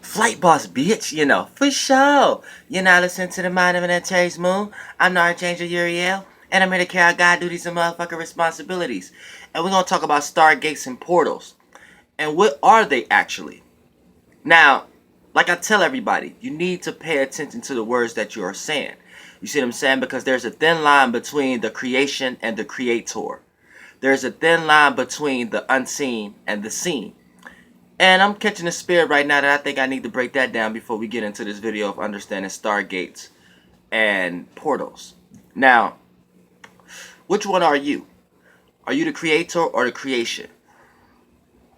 Flight boss, bitch, for sure. You're not listening to the Mind of an Antares Moon. I'm the Archangel URIEL, and I'm here to carry out God duties and motherfucking responsibilities. And we're going to talk about Stargates and Portals. And what are they actually? Now, like I tell everybody, you need to pay attention to the words that you are saying. You see what I'm saying? Because there's a thin line between the creation and the creator. There's a thin line between the unseen and the seen. And I'm catching a spirit right now that I think I need to break that down before we get into this video of understanding stargates and portals. Now, which one are you? Are you the creator or the creation?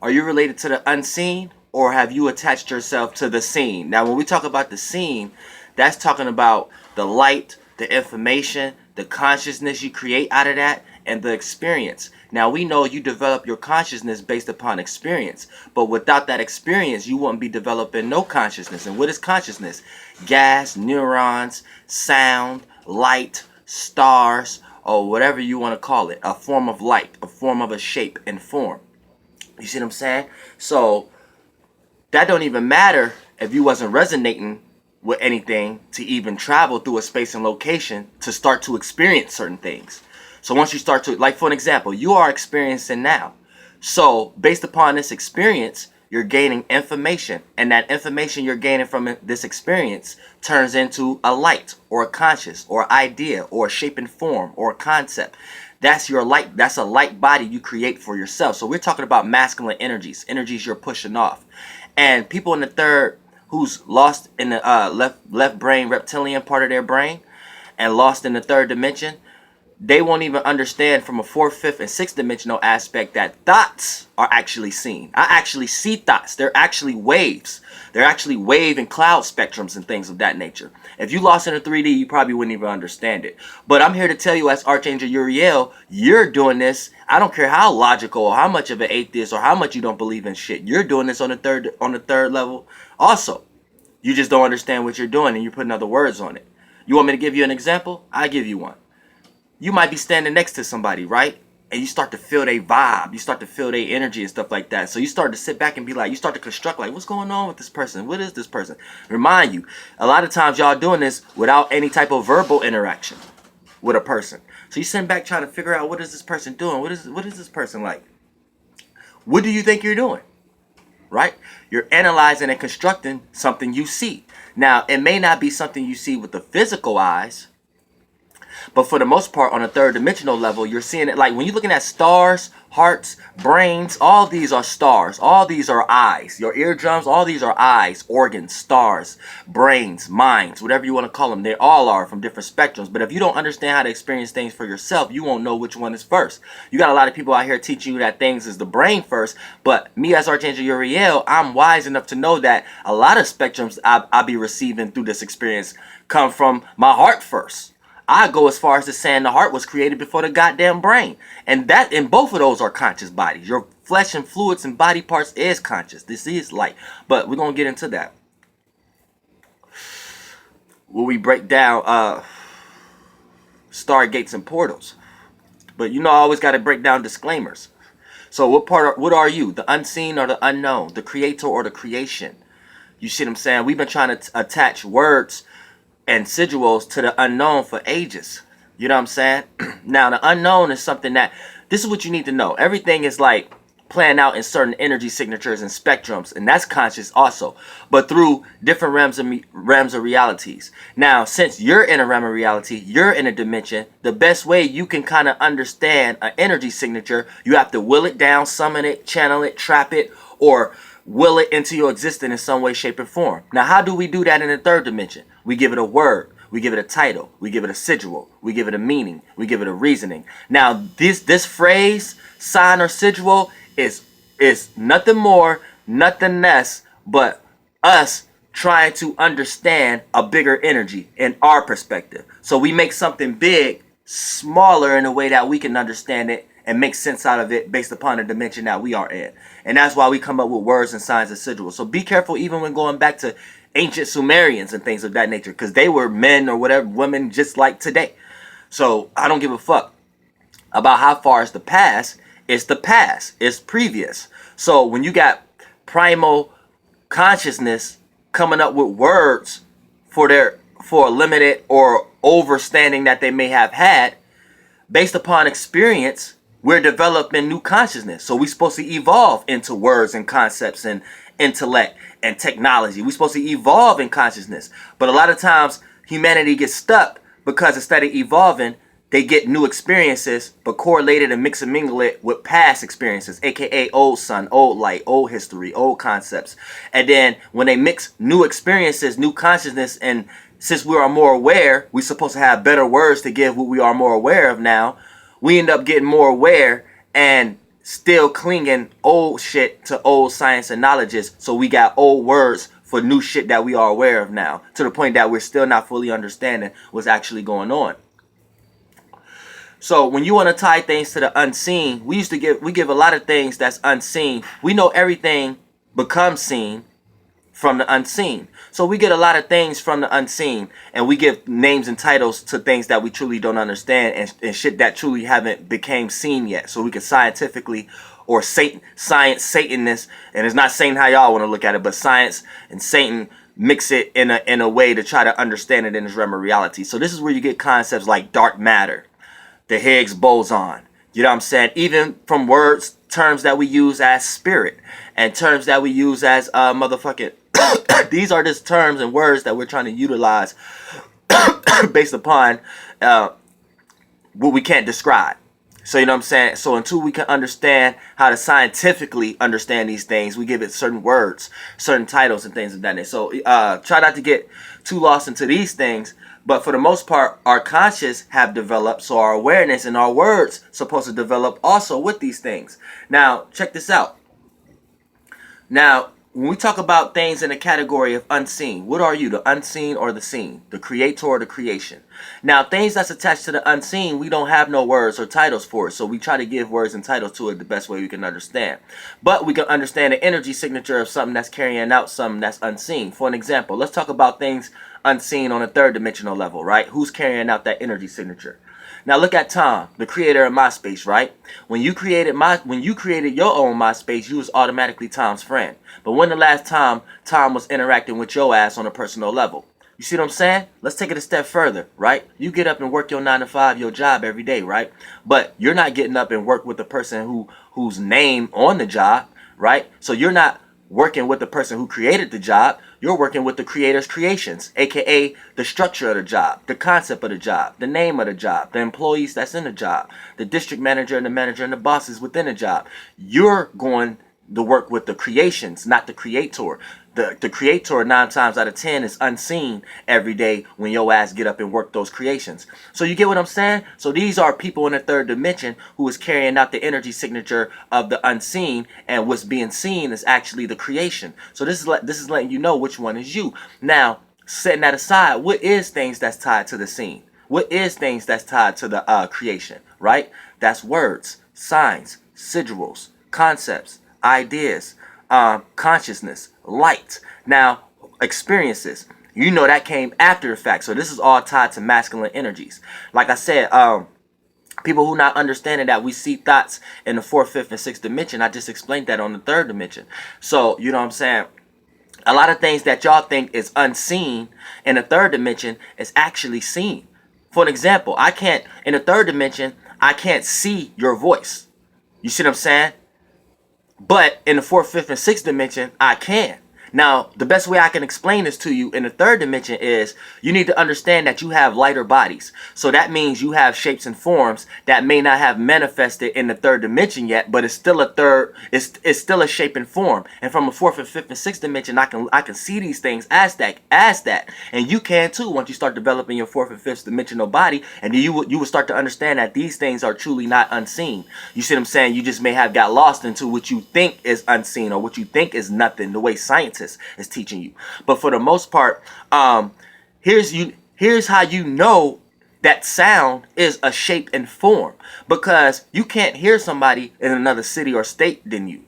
Are you related to the unseen, or have you attached yourself to the seen? Now, when we talk about the seen, that's talking about the light, the information, the consciousness you create out of that, and the experience. Now, we know you develop your consciousness based upon experience, but without that experience, you wouldn't be developing no consciousness. And what is consciousness? Gas, neurons, sound, light, stars, or whatever you want to call it. A form of light, a form of a shape and form. You see what I'm saying? So that don't even matter if you wasn't resonating with anything to even travel through a space and location to start to experience certain things. So once you start to, like for an example, you are experiencing now. So based upon this experience, you're gaining information, and that information you're gaining from this experience turns into a light or a conscious or idea or a shape and form or a concept. That's your light. That's a light body you create for yourself. So we're talking about masculine energies you're pushing off. And people in the third who's lost in the left brain reptilian part of their brain and lost in the third dimension, they won't even understand from a fourth, fifth, and sixth dimensional aspect that thoughts are actually seen. I actually see thoughts. They're actually waves. They're actually wave and cloud spectrums and things of that nature. If you lost in a 3D, you probably wouldn't even understand it. But I'm here to tell you, as Archangel Uriel, you're doing this. I don't care how logical or how much of an atheist or how much you don't believe in shit. You're doing this on the third level also. You just don't understand what you're doing and you're putting other words on it. You want me to give you an example? I'll give you one. You might be standing next to somebody, right? And you start to feel their vibe. You start to feel their energy and stuff like that. So you start to sit back and be like, you start to construct like, what's going on with this person? What is this person? Remind you, a lot of times y'all doing this without any type of verbal interaction with a person. So you sit back trying to figure out, what is this person doing? What is this person like? What do you think you're doing? Right? You're analyzing and constructing something you see. Now, it may not be something you see with the physical eyes, but for the most part, on a third dimensional level, you're seeing it like when you're looking at stars, hearts, brains, all these are stars. All these are eyes. Your eardrums, all these are eyes, organs, stars, brains, minds, whatever you want to call them. They all are from different spectrums. But if you don't understand how to experience things for yourself, you won't know which one is first. You got a lot of people out here teaching you that things is the brain first. But me as Archangel Uriel, I'm wise enough to know that a lot of spectrums I'll be receiving through this experience come from my heart first. I go as far as to saying the heart was created before the goddamn brain. And that, and both of those are conscious bodies. Your flesh and fluids and body parts is conscious. This is light. But we're going to get into that. Will we break down stargates and portals? But I always got to break down disclaimers. So what are you? The unseen or the unknown? The creator or the creation? You see what I'm saying? We've been trying to attach words and sigils to the unknown for ages. You know what I'm saying? Now, the unknown is something that, this is what you need to know. Everything is like playing out in certain energy signatures and spectrums, and that's conscious also, but through different realms of realities. Now, since you're in a realm of reality, you're in a dimension, the best way you can kind of understand an energy signature, you have to will it down, summon it, channel it, trap it, or will it into your existence in some way, shape, or form. Now, how do we do that in the third dimension? We give it a word. We give it a title. We give it a sigil. We give it a meaning. We give it a reasoning. Now, this phrase, sign, or sigil is nothing more, nothing less, but us trying to understand a bigger energy in our perspective. So we make something big smaller in a way that we can understand it and make sense out of it based upon the dimension that we are in. And that's why we come up with words and signs and sigils. So be careful even when going back to ancient Sumerians and things of that nature, because they were men or whatever, women just like today. So I don't give a fuck about how far is the past. It's the past. It's previous. So when you got primal consciousness coming up with words for a limited or overstanding that they may have had. Based upon experience, we're developing new consciousness. So we're supposed to evolve into words and concepts and intellect and technology. We're supposed to evolve in consciousness. But a lot of times humanity gets stuck because instead of evolving, they get new experiences, but correlate it and mix and mingle it with past experiences, aka old sun, old light, old history, old concepts. And then when they mix new experiences, new consciousness, and since we are more aware, we're supposed to have better words to give what we are more aware of now. We end up getting more aware and still clinging old shit to old science and knowledges. So we got old words for new shit that we are aware of now, to the point that we're still not fully understanding what's actually going on. So when you want to tie things to the unseen, we give a lot of things that's unseen. We know everything becomes seen from the unseen. So we get a lot of things from the unseen, and we give names and titles to things that we truly don't understand, and shit that truly haven't became seen yet. So we can scientifically, or science Satanists, and it's not saying how y'all want to look at it, but science and Satan mix it in a way to try to understand it in its realm of reality. So this is where you get concepts like dark matter, the Higgs boson, you know what I'm saying? Even from words, terms that we use as spirit, and terms that we use as motherfucking these are just terms and words that we're trying to utilize based upon what we can't describe. So you know what I'm saying? So until we can understand how to scientifically understand these things, we give it certain words, certain titles and things of that nature. So try not to get too lost into these things. But for the most part, our conscious have developed, so our awareness and our words supposed to develop also with these things. Now, check this out. Now, when we talk about things in the category of unseen, what are you, the unseen or the seen? The creator or the creation? Now, things that's attached to the unseen, we don't have no words or titles for it, so we try to give words and titles to it the best way we can understand. But we can understand the energy signature of something that's carrying out something that's unseen. For an example, let's talk about things unseen on a third dimensional level, right? Who's carrying out that energy signature? Now look at Tom, the creator of MySpace, right? When you created your own MySpace, you was automatically Tom's friend. But when the last time Tom was interacting with your ass on a personal level? You see what I'm saying? Let's take it a step further, right? You get up and work your 9 to 5, your job every day, right? But you're not getting up and work with the person whose name on the job, right? So you're not working with the person who created the job. You're working with the creator's creations, aka the structure of the job, the concept of the job, the name of the job, the employees that's in the job, the district manager and the bosses within the job. You're going to work with the creations, not the creator. The creator 9 times out of 10 is unseen every day when your ass get up and work those creations. So you get what I'm saying? So these are people in the third dimension who is carrying out the energy signature of the unseen, and what's being seen is actually the creation. So this is letting you know which one is you. Now, setting that aside, what is things that's tied to the scene? What is things that's tied to the creation, right? That's words, signs, sigils, concepts, ideas, consciousness, light. Now, experiences. You know that came after the fact. So this is all tied to masculine energies. Like I said, people who not understanding that we see thoughts in the 4th, 5th, and 6th dimension. I just explained that on the 3rd dimension. So, you know what I'm saying? A lot of things that y'all think is unseen in the 3rd dimension is actually seen. For an example, in the 3rd dimension, I can't see your voice. You see what I'm saying? But in the 4th, 5th, and 6th dimension, I can. Now, the best way I can explain this to you in the 3rd dimension is you need to understand that you have lighter bodies. So that means you have shapes and forms that may not have manifested in the 3rd dimension yet, but it's still it's still a shape and form. And from the 4th and 5th and 6th dimension, I can see these things as that. And you can too once you start developing your 4th and 5th dimensional body, and then you will start to understand that these things are truly not unseen. You see what I'm saying? You just may have got lost into what you think is unseen or what you think is nothing, the way science is teaching you. But for the most part, here's how you know that sound is a shape and form, because you can't hear somebody in another city or state than you,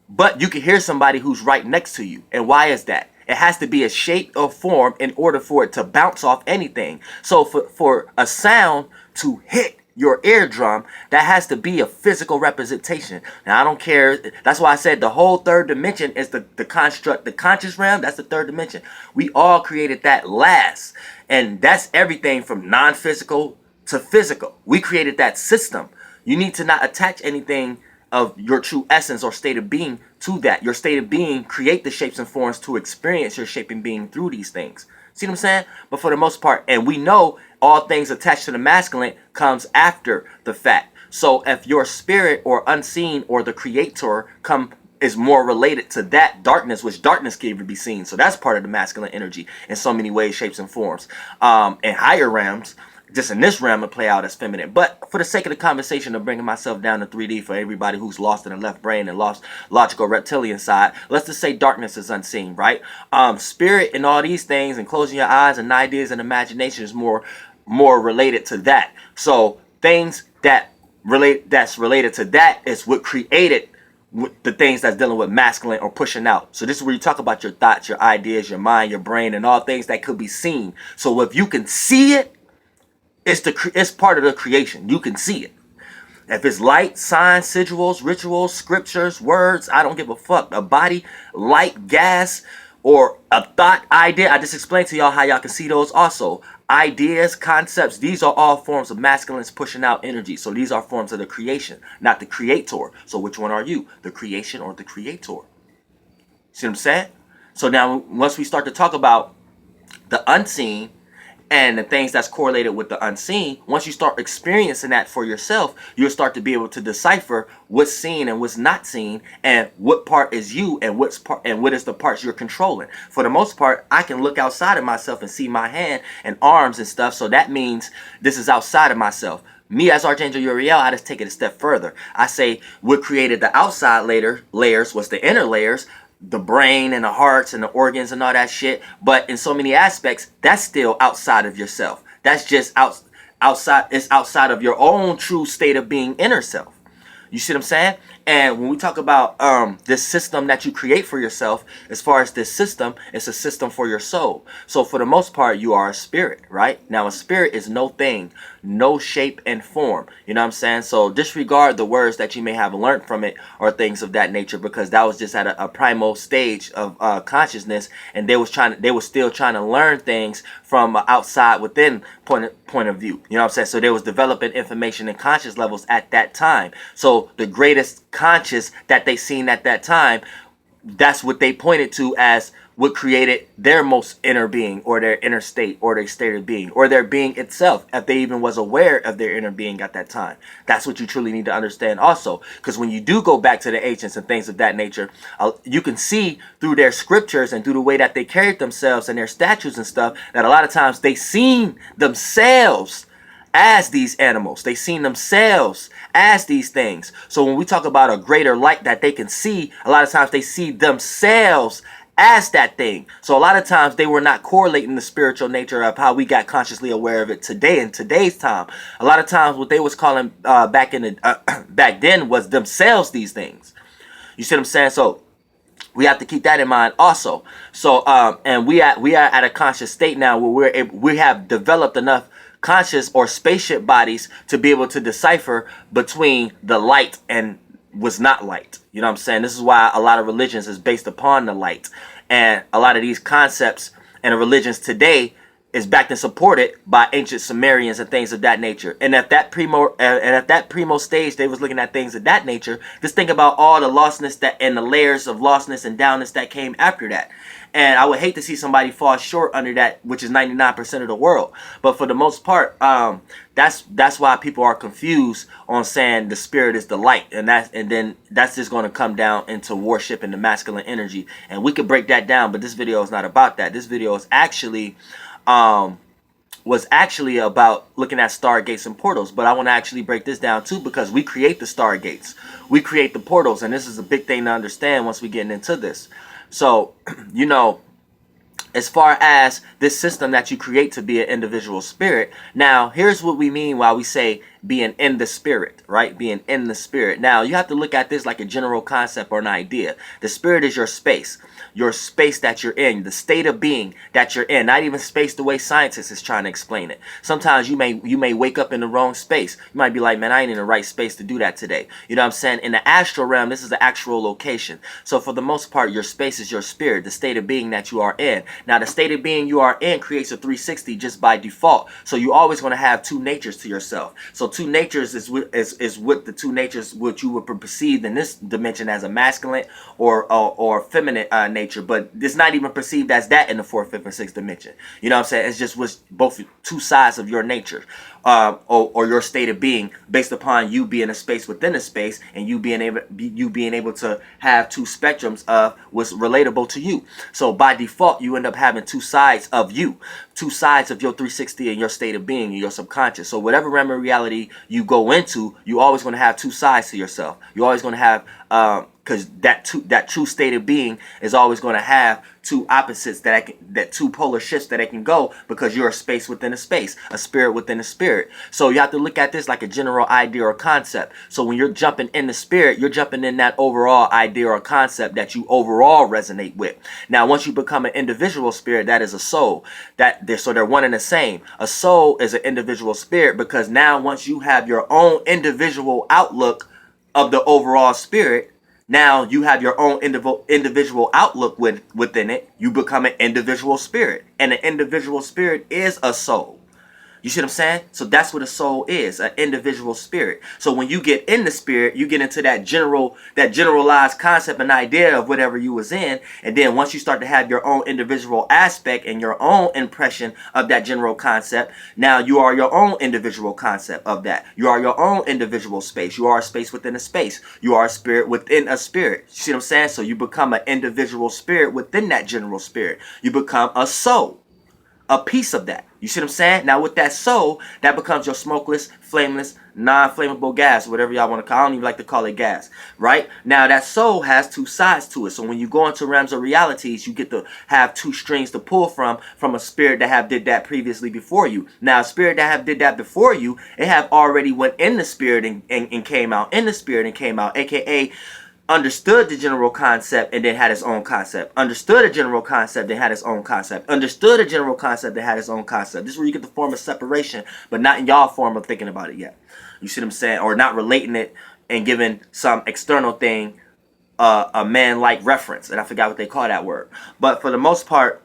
but you can hear somebody who's right next to you. And why is that? It has to be a shape or form in order for it to bounce off anything. So for a sound to hit your eardrum, that has to be a physical representation. Now, I don't care. That's why I said the whole third dimension is the construct, the conscious realm. That's the third dimension. We all created that last. And that's everything from non-physical to physical. We created that system. You need to not attach anything of your true essence or state of being to that. Your state of being create the shapes and forms to experience your shape and being through these things. See what I'm saying? But for the most part, and we know all things attached to the masculine comes after the fact. So if your spirit or unseen or the creator is more related to that darkness, which darkness can even be seen. So that's part of the masculine energy in so many ways, shapes, and forms. And higher realms, just in this realm, it play out as feminine. But for the sake of the conversation of bringing myself down to 3D for everybody who's lost in the left brain and lost logical reptilian side, let's just say darkness is unseen, right? Spirit and all these things and closing your eyes and ideas and imagination is more related to that. So things that's related to that is what created the things that's dealing with masculine or pushing out. So this is where you talk about your thoughts, your ideas, your mind, your brain, and all things that could be seen. So if you can see it, it's part of the creation. You can see it. If it's light, signs, sigils, rituals, scriptures, words, I don't give a fuck. A body, light, gas, or a thought, idea. I just explained to y'all how y'all can see those also. Ideas, concepts, these are all forms of masculines pushing out energy. So these are forms of the creation, not the creator. So which one are you? The creation or the creator? See what I'm saying? So now once we start to talk about the unseen, and the things that's correlated with the unseen, once you start experiencing that for yourself, you'll start to be able to decipher what's seen and what's not seen, and what part is you and what is the parts you're controlling. For the most part, I can look outside of myself and see my hand and arms and stuff, so that means this is outside of myself. Me as Archangel Uriel, I just take it a step further. I say what created the outside layers was the inner layers, the brain and the hearts and the organs and all that shit. But in so many aspects, that's still outside of yourself. That's just outside. It's outside of your own true state of being, inner self. You see what I'm saying? And when we talk about this system that you create for yourself, as far as this system, it's a system for your soul. So for the most part, you are a spirit, right? Now a spirit is no thing, no shape and form. You know what I'm saying? So disregard the words that you may have learned from it or things of that nature, because that was just at a primal stage of consciousness, and they were still trying to learn things from outside within point of view. You know what I'm saying? So they was developing information and conscious levels at that time. So the greatest conscious that they seen at that time, that's what they pointed to as what created their most inner being, or their inner state, or their state of being, or their being itself, if they even was aware of their inner being at that time. That's what you truly need to understand also, because when you do go back to the ancients and things of that nature, you can see through their scriptures and through the way that they carried themselves and their statues and stuff, that a lot of times they seen themselves as these animals. They seen themselves as these things. So when we talk about a greater light that they can see, a lot of times they see themselves as that thing. So a lot of times they were not correlating the spiritual nature of how we got consciously aware of it today in today's time. A lot of times what they was calling back then was themselves these things. You see what I'm saying? So we have to keep that in mind also. So and we are at a conscious state now where we have developed enough conscious or spaceship bodies to be able to decipher between the light and was not light. You know what I'm saying? This is why a lot of religions is based upon the light, and a lot of these concepts and religions today is backed and supported by ancient Sumerians and things of that nature. And at that primo stage, they was looking at things of that nature. Just think about all the lostness that and the layers of lostness and downness that came after that. And I would hate to see somebody fall short under that, which is 99% of the world. But for the most part, that's why people are confused on saying the spirit is the light, and then that's just going to come down into worship and the masculine energy. And we could break that down, but this video is not about that. This video is actually about looking at stargates and portals. But I want to actually break this down too, because we create the stargates, we create the portals, and this is a big thing to understand once we get into this. So, you know, as far as this system that you create to be an individual spirit, now here's what we mean while we say being in the spirit, right? Being in the spirit. Now, you have to look at this like a general concept or an idea. The spirit is your space that you're in, the state of being that you're in. Not even space the way scientists is trying to explain it. Sometimes you may wake up in the wrong space. You might be like, man, I ain't in the right space to do that today. You know what I'm saying? In the astral realm, this is the actual location. So for the most part, your space is your spirit, the state of being that you are in. Now, the state of being you are in creates a 360 just by default. So you're always going to have two natures to yourself. So two natures is what the two natures which you would perceive in this dimension as a masculine or feminine nature, but it's not even perceived as that in the fourth, fifth, and sixth dimension. You know what I'm saying? It's just what's both two sides of your nature, or your state of being, based upon you being a space within a space, and you being able to have two spectrums of what's relatable to you. So by default, you end up having two sides of you, two sides of your 360 and your state of being and your subconscious. So whatever realm of reality you go into, you always going to have two sides to yourself. You're always going to have because that true state of being is always going to have two opposites that two polar shifts that it can go, because you're a space within a space, a spirit within a spirit. So you have to look at this like a general idea or concept. So when you're jumping in the spirit, you're jumping in that overall idea or concept that you overall resonate with. Now, once you become an individual spirit, that is a soul. So they're one and the same. A soul is an individual spirit, because now once you have your own individual outlook of the overall spirit, now you have your own individual outlook within it. You become an individual spirit, and an individual spirit is a soul. You see what I'm saying? So that's what a soul is, an individual spirit. So when you get in the spirit, you get into that generalized concept and idea of whatever you was in. And then once you start to have your own individual aspect and your own impression of that general concept, now you are your own individual concept of that. You are your own individual space. You are a space within a space. You are a spirit within a spirit. You see what I'm saying? So you become an individual spirit within that general spirit. You become a soul, a piece of that. You see what I'm saying? Now with that soul, that becomes your smokeless, flameless, non-flammable gas, whatever y'all want to call it. I don't even like to call it gas, right? Now that soul has two sides to it. So when you go into realms of realities, you get to have two strings to pull from a spirit that have did that previously before you. Now a spirit that have did that before you, it have already went in the spirit and came out, in the spirit and came out, aka understood the general concept and then had its own concept. Understood a general concept, then had its own concept. Understood a general concept, then had its own concept. This is where you get the form of separation, but not in y'all form of thinking about it yet. You see what I'm saying? Or not relating it and giving some external thing a man-like reference. And I forgot what they call that word. But for the most part,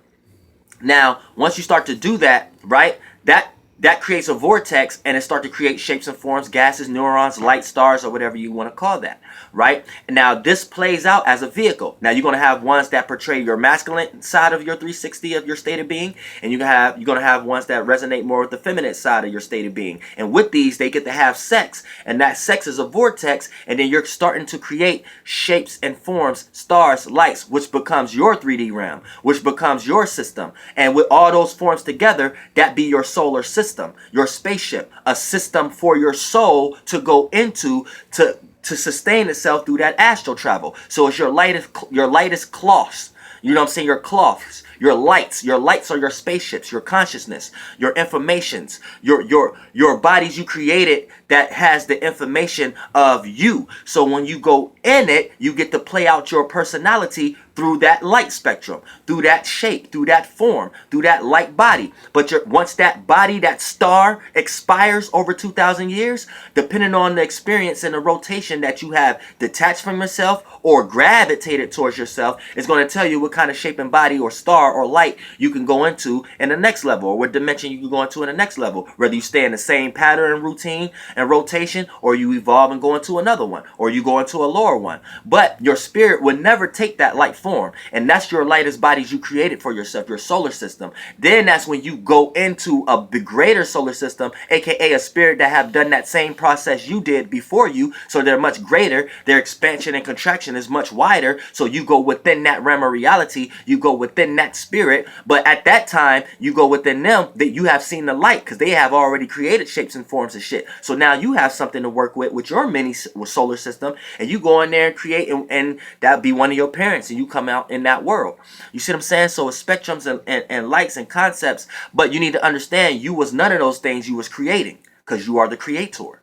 now, once you start to do that, right, that creates a vortex, and it starts to create shapes and forms, gases, neurons, light, stars, or whatever you want to call that, right? And now this plays out as a vehicle. Now you're going to have ones that portray your masculine side of your 360 of your state of being, and you're going to have ones that resonate more with the feminine side of your state of being. And with these, they get to have sex, and that sex is a vortex, and then you're starting to create shapes and forms, stars, lights, which becomes your 3D realm, which becomes your system. And with all those forms together, that be your solar system, your spaceship, a system for your soul to go into to sustain itself through that astral travel. So it's your lightest cloths. You know what I'm saying? Your cloths, your lights are your spaceships, your consciousness, your informations, your bodies you created that has the information of you. So when you go in it, you get to play out your personality through that light spectrum, through that shape, through that form, through that light body. But once that body, that star, expires over 2,000 years, depending on the experience and the rotation that you have detached from yourself or gravitated towards yourself, is going to tell you what kind of shape and body or star or light you can go into in the next level, or what dimension you can go into in the next level. Whether you stay in the same pattern and routine and rotation, or you evolve and go into another one, or you go into a lower one. But your spirit would never take that light form, and that's your lightest bodies you created for yourself, your solar system. Then that's when you go into the greater solar system, aka a spirit that have done that same process you did before you, so they're much greater, their expansion and contraction is much wider, so you go within that realm of reality, you go within that spirit. But at that time, you go within them, that you have seen the light, because they have already created shapes and forms and shit. So now you have something to work with your mini solar system, and you go in there and create, and that be one of your parents, and you come out in that world. You see what I'm saying? So it's spectrums and lights and concepts, but you need to understand you was none of those things you was creating, because you are the creator.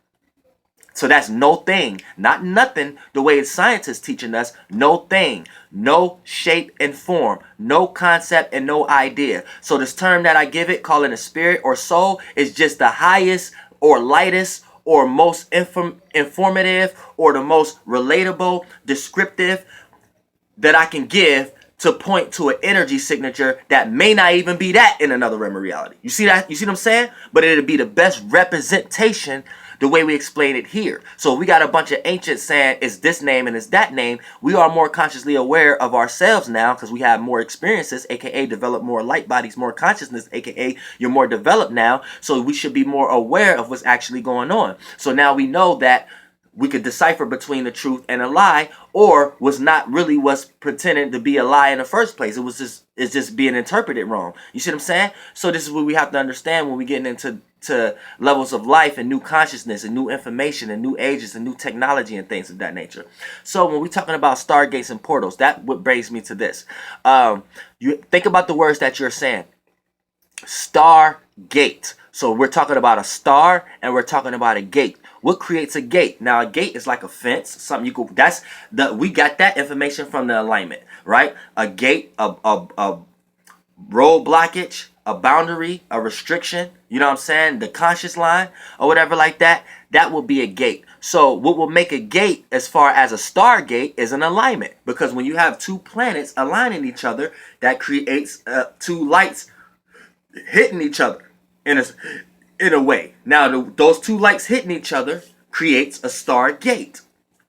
So that's no thing, not nothing, the way science is teaching us. No thing, no shape and form, no concept and no idea. So this term that I give it, calling a spirit or soul, is just the highest or lightest or most informative or the most relatable, descriptive that I can give to point to an energy signature that may not even be that in another realm of reality. You see that? You see what I'm saying? But it'll be the best representation the way we explain it here. So we got a bunch of ancients saying it's this name and it's that name. We are more consciously aware of ourselves now because we have more experiences, aka develop more light bodies, more consciousness, aka you're more developed now. So we should be more aware of what's actually going on. So now we know that we could decipher between the truth and a lie, or was not really what's pretending to be a lie in the first place. It's just being interpreted wrong. You see what I'm saying? So this is what we have to understand when we get into levels of life and new consciousness and new information and new ages and new technology and things of that nature. So when we're talking about stargates and portals, that what brings me to this. You think about the words that you're saying. Stargate. So we're talking about a star and we're talking about a gate. What creates a gate? Now a gate is like a fence, something you could. We got that information from the alignment, right? A gate, a road blockage, a boundary, a restriction. You know what I'm saying? The conscious line or whatever like that. That will be a gate. So what will make a gate, as far as a stargate, is an alignment, because when you have two planets aligning each other, that creates two lights hitting each other in a way. Now, those two lights hitting each other creates a stargate,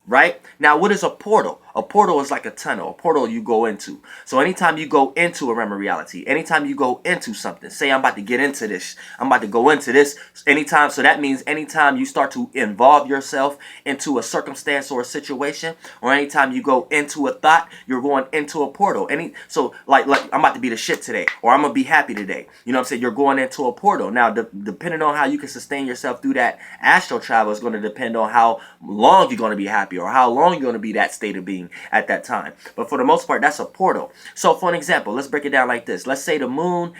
right? Now, what is a portal? A portal is like a tunnel. A portal you go into. So anytime you go into a realm of reality, anytime you go into something, say I'm about to get into this, I'm about to go into this anytime. So that means anytime you start to involve yourself into a circumstance or a situation, or anytime you go into a thought, you're going into a portal. So like I'm about to be the shit today, or I'm gonna be happy today. You know what I'm saying? You're going into a portal. Now, depending on how you can sustain yourself through that astral travel is going to depend on how long you're going to be happy, or how long you're going to be that state of being at that time. But for the most part, that's a portal. So for an example, let's break it down like this. Let's say Mars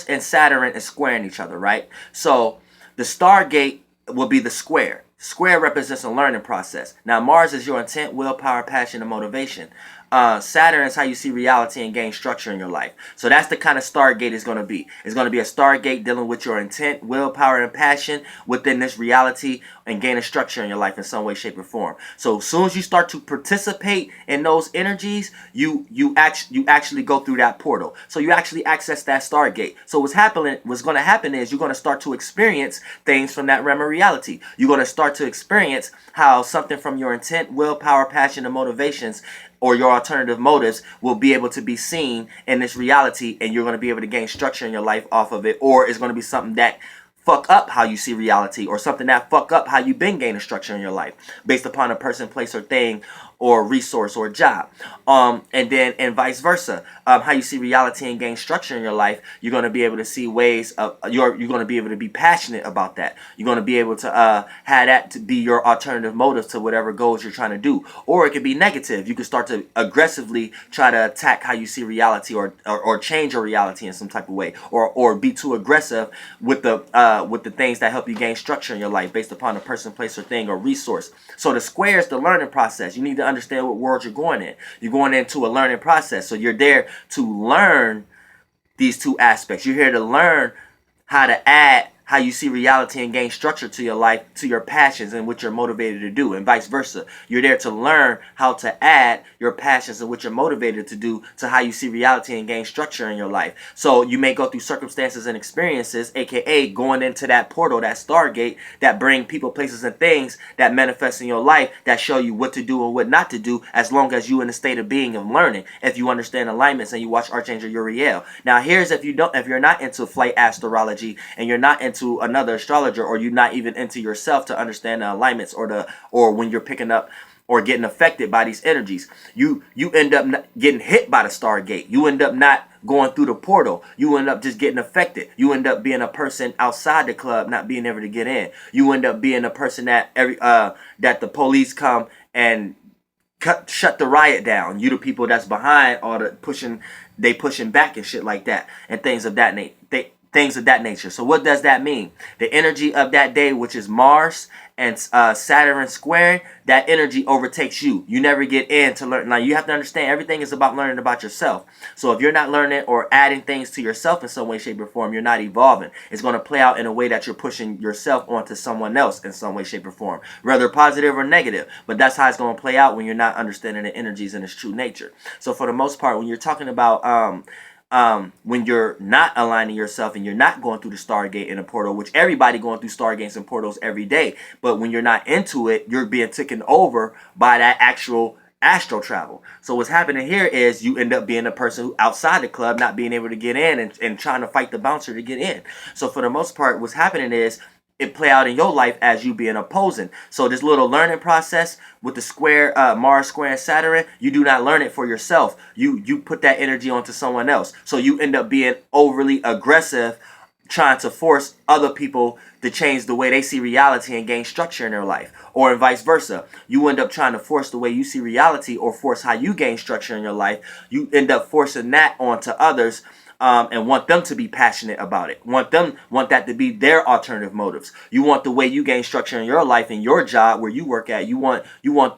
and Saturn is squaring each other, right? So the Stargate will be the square. Square represents a learning process. Now, Mars is your intent, willpower, passion, and motivation. Saturn is how you see reality and gain structure in your life. So that's the kind of Stargate it's going to be. It's going to be a Stargate dealing with your intent, willpower, and passion within this reality and gaining structure in your life in some way, shape, or form. So as soon as you start to participate in those energies, you actually go through that portal. So you actually access that Stargate. So what's going to happen is you're going to start to experience things from that realm of reality. You're going to start to experience how something from your intent, willpower, passion, and motivations, or your alternative motives, will be able to be seen in this reality, and you're going to be able to gain structure in your life off of it. Or it's going to be something that fuck up how you see reality, or something that fuck up how you've been gaining structure in your life based upon a person, place, or thing, or resource, or job. And vice versa. How you see reality and gain structure in your life, you're going to be able to see ways of you're going to be able to be passionate about that. You're going to be able to have that to be your alternative motive to whatever goals you're trying to do. Or it could be negative. You could start to aggressively try to attack how you see reality, or change your reality in some type of way, or be too aggressive with the things that help you gain structure in your life based upon a person, place, or thing, or resource. So the square is the learning process. You need to understand what world you're going in. You're going into a learning process. So you're there to learn these two aspects. You're here to learn how to add how you see reality and gain structure to your life, to your passions and what you're motivated to do, and vice versa. You're there to learn how to add your passions and what you're motivated to do to how you see reality and gain structure in your life. So you may go through circumstances and experiences, aka going into that portal, that Stargate, that bring people, places, and things that manifest in your life, that show you what to do and what not to do, as long as you in a state of being of learning. If you understand alignments and you watch Archangel Uriel. Now here's if you're not into flight astrology, and you're not into another astrologer, or you're not even into yourself to understand the alignments, or when you're picking up or getting affected by these energies, you end up getting hit by the Stargate. You end up not going through the portal. You end up just getting affected. You end up being a person outside the club, not being able to get in. You end up being a person that that the police come and shut the riot down. You the people that's behind all the pushing back and shit like that, and things of that nature. things of that nature. So what does that mean? The energy of that day, which is Mars and Saturn squaring, that energy overtakes you. You never get in to learn. Now you have to understand everything is about learning about yourself. So if you're not learning or adding things to yourself in some way, shape, or form, you're not evolving. It's going to play out in a way that you're pushing yourself onto someone else in some way, shape, or form, whether positive or negative. But that's how it's going to play out when you're not understanding the energies in its true nature. So for the most part, when you're talking about when you're not aligning yourself and you're not going through the Stargate and the portal, which everybody going through Stargates and portals every day, but when you're not into it, you're being taken over by that actual astral travel. So what's happening here is you end up being a person who outside the club, not being able to get in and trying to fight the bouncer to get in. So for the most part, what's happening is it play out in your life as you being opposing. So this little learning process with the square Mars square and Saturn, you do not learn it for yourself. You put that energy onto someone else. So you end up being overly aggressive, trying to force other people to change the way they see reality and gain structure in their life, or vice versa. You end up trying to force the way you see reality or force how you gain structure in your life. You end up forcing that onto others. And want them to be passionate about it. Want that to be their alternative motives. You want the way you gain structure in your life and your job where you work at. You want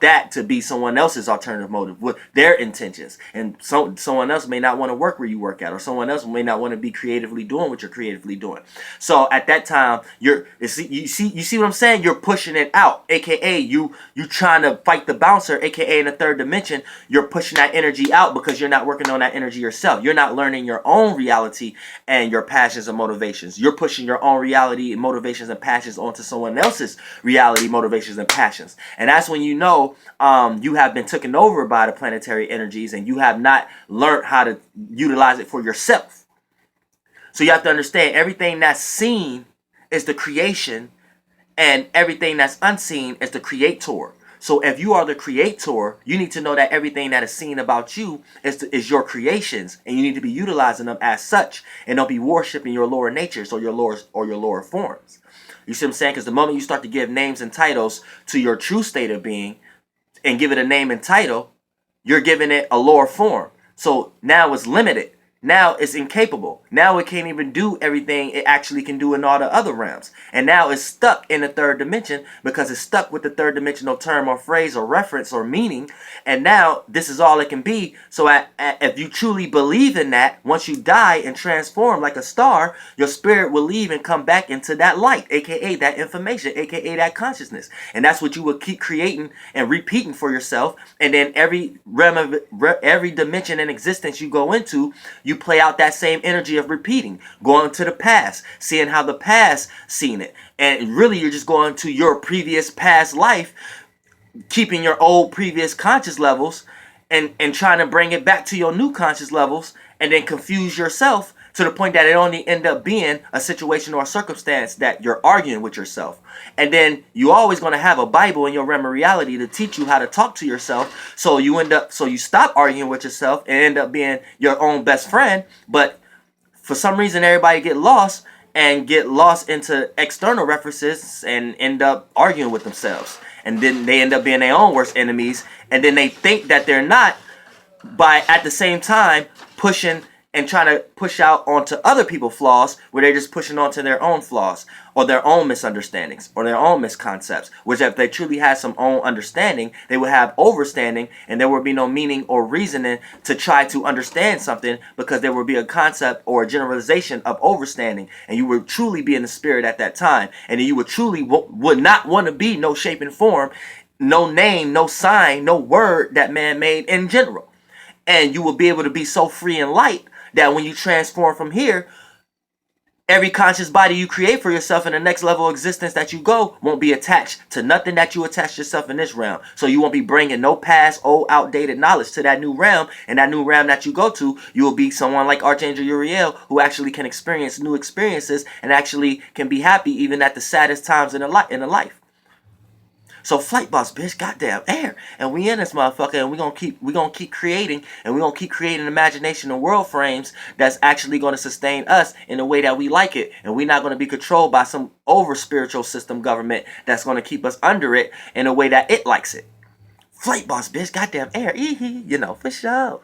that to be someone else's alternative motive with their intentions. And someone else may not want to work where you work at, or someone else may not want to be creatively doing what you're creatively doing. So at that time, you see what I'm saying? You're pushing it out, aka you trying to fight the bouncer, aka in the third dimension. You're pushing that energy out because you're not working on that energy yourself. You're not learning your own reality and your passions and motivations. You're pushing your own reality and motivations and passions onto someone else's reality, motivations, and passions. And that's when you know you have been taken over by the planetary energies and you have not learned how to utilize it for yourself. So you have to understand everything that's seen is the creation and everything that's unseen is the creator. So if you are the creator, you need to know that everything that is seen about you is your creations, and you need to be utilizing them as such, and don't be worshiping your lower natures or your lower forms. You see what I'm saying? Because the moment you start to give names and titles to your true state of being, and give it a name and title, you're giving it a lower form. So now it's limited. Now it's incapable. Now it can't even do everything it actually can do in all the other realms. And now it's stuck in the third dimension because it's stuck with the third dimensional term or phrase or reference or meaning. And now this is all it can be. So if you truly believe in that, once you die and transform like a star, your spirit will leave and come back into that light, aka that information, aka that consciousness. And that's what you will keep creating and repeating for yourself. And then every realm of every dimension in existence you go into, you play out that same energy of repeating, going to the past, seeing how the past seen it. And really you're just going to your previous past life, keeping your old previous conscious levels and trying to bring it back to your new conscious levels, and then confuse yourself to the point that it only end up being a situation or a circumstance that you're arguing with yourself. And then you always going to have a Bible in your realm of reality to teach you how to talk to yourself. So you stop arguing with yourself and end up being your own best friend. But for some reason, everybody get lost into external references and end up arguing with themselves. And then they end up being their own worst enemies. And then they think that they're not, by at the same time pushing and trying to push out onto other people's flaws, where they're just pushing onto their own flaws or their own misunderstandings or their own misconcepts. Which if they truly had some own understanding, they would have overstanding, and there would be no meaning or reasoning to try to understand something, because there would be a concept or a generalization of overstanding, and you would truly be in the spirit at that time, and you would truly would not want to be no shape and form, no name, no sign, no word that man made in general. And you will be able to be so free and light that when you transform from here, every conscious body you create for yourself in the next level of existence that you go won't be attached to nothing that you attach yourself in this realm. So you won't be bringing no past, old, outdated knowledge to that new realm. And that new realm that you go to, you will be someone like Archangel Uriel, who actually can experience new experiences and actually can be happy even at the saddest times in a life. So flight boss, bitch, goddamn air. And we in this motherfucker, and we gonna keep creating, and we gonna keep creating imagination and world frames that's actually gonna sustain us in the way that we like it. And we're not gonna be controlled by some over spiritual system government that's gonna keep us under it in a way that it likes it. Flight boss, bitch, goddamn air. For sure.